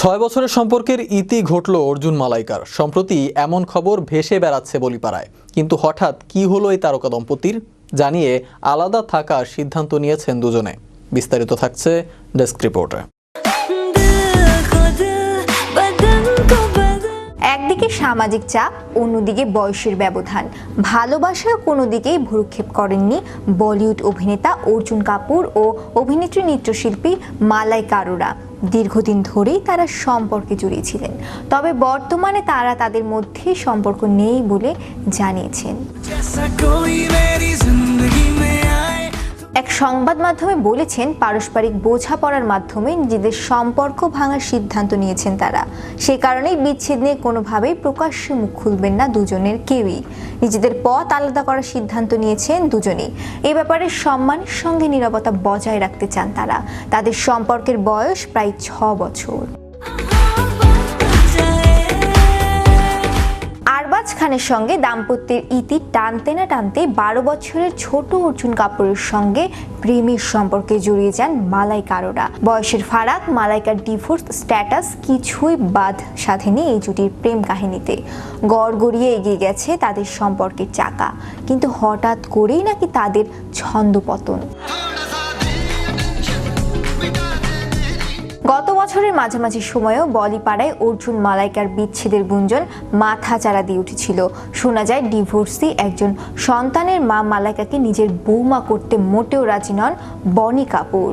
6 বছরের সম্পর্কের ইতি ঘটল অর্জুন মালাইকার। সম্প্রতি এমন খবর ভেসে বেড়াচ্ছে বলিপাড়ায়। কিন্তু হঠাৎ কি হলো এই তারকা দম্পতির, জানিয়ে আলাদা থাকার সিদ্ধান্ত নিয়েছেন দুজনে। বিস্তারিত থাকছে ডেস্ক রিপোর্টে। একদিকে সামাজিক চাপ, অন্যদিকে বয়সের ব্যবধান। ভালোবাসার কোনো দিকেই ভ্রুক্ষেপ করেননি বলিউড অভিনেতা অর্জুন কাপুর ও অভিনেত্রী নৃত্যশিল্পী মালাইকা আরোরা। দীর্ঘদিন ধরেই তারা সম্পর্কে জড়িয়েছিলেন, তবে বর্তমানে তারা তাদের মধ্যে সম্পর্ক নেই বলে জানিয়েছেন। এক সংবাদ মাধ্যমে বলেছেন, পারস্পরিক বোঝাপড়ার মাধ্যমে নিজেদের সম্পর্ক ভাঙার সিদ্ধান্ত নিয়েছেন তারা। সে কারণেই বিচ্ছেদ নিয়ে কোনোভাবেই প্রকাশ্যে মুখ খুলবেন না দুজনের কেউই। নিজেদের পথ আলাদা করার সিদ্ধান্ত নিয়েছেন দুজনেই। এ ব্যাপারে সম্মানের সঙ্গে নীরবতা বজায় রাখতে চান তারা। তাদের সম্পর্কের বয়স প্রায় 6 বছর। আরবাজ খানের সঙ্গে দাম্পত্যের ইতি টানতে না টানতে 12 বছরের ছোট অর্জুন কাপুরের সঙ্গে প্রেমের সম্পর্কে জড়িয়ে যান মালাইকা আরোরা। বয়সের ফারাক, মালাইকার ডিভোর্স স্ট্যাটাস কিছুই বাদ সাধেনি এই জুটির প্রেম কাহিনীতে। গড়গড়িয়ে এগিয়ে গেছে তাদের সম্পর্কের চাকা, কিন্তু হঠাৎ করেই নাকি তাদের ছন্দপতন। গত বছরের মাঝামাঝি সময়েও বলিপাড়ায় অর্জুন মালাইকার বিচ্ছেদের গুঞ্জন মাথাচাড়া দিয়ে উঠেছিল। শোনা যায়, ডিভোর্সি একজন সন্তানের মা মালাইকাকে নিজের বৌমা করতে মোটেও রাজি নন বনি কাপুর।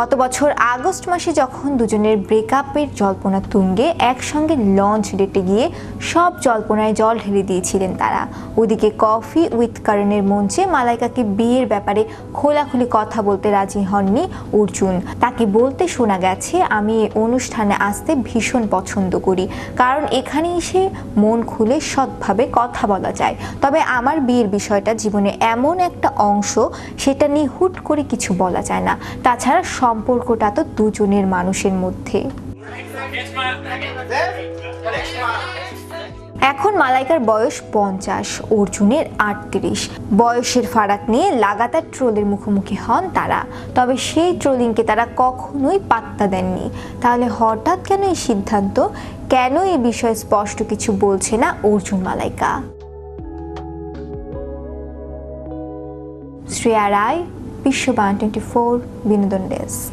গত বছর আগস্ট মাসে যখন দুজনের ব্রেকআপের জল্পনা তুঙ্গে একসঙ্গে লঞ্চ ডেটে গিয়ে সব জল্পনায় জল ঢেলে দিয়েছিলেন তারা। ওদিকে কফি উইথ করণের মঞ্চে মালাইকাকে বিয়ের ব্যাপারে খোলাখুলি কথা বলতে রাজি হননি অর্জুন। তাকে বলতে শোনা গেছে, আমি এই অনুষ্ঠানে আসতে ভীষণ পছন্দ করি, কারণ এখানে এসে মন খুলে সৎভাবে কথা বলা যায়। তবে আমার বিয়ের বিষয়টা জীবনে এমন একটা অংশ, সেটা নিয়ে হুট করে কিছু বলা যায় না। তাছাড়া সম্পর্কটা তো দুজনের মানুষের মধ্যে। এখন মালাইকার বয়স 50, অর্জুনের 38। বয়সের ফারাক নিয়ে লাগাতার ট্রোলের মুখোমুখি হন তারা। তবে সেই ট্রোলিংকে তারা কখনোই পাত্তা দেননি। তাহলে হঠাৎ কেন এই সিদ্ধান্ত? কেন এই বিষয়ে স্পষ্ট কিছু বলছে না অর্জুন মালাইকা? শ্রেয়া রায়, বিশ্ববান 24, বিনোদন ডেস্ক।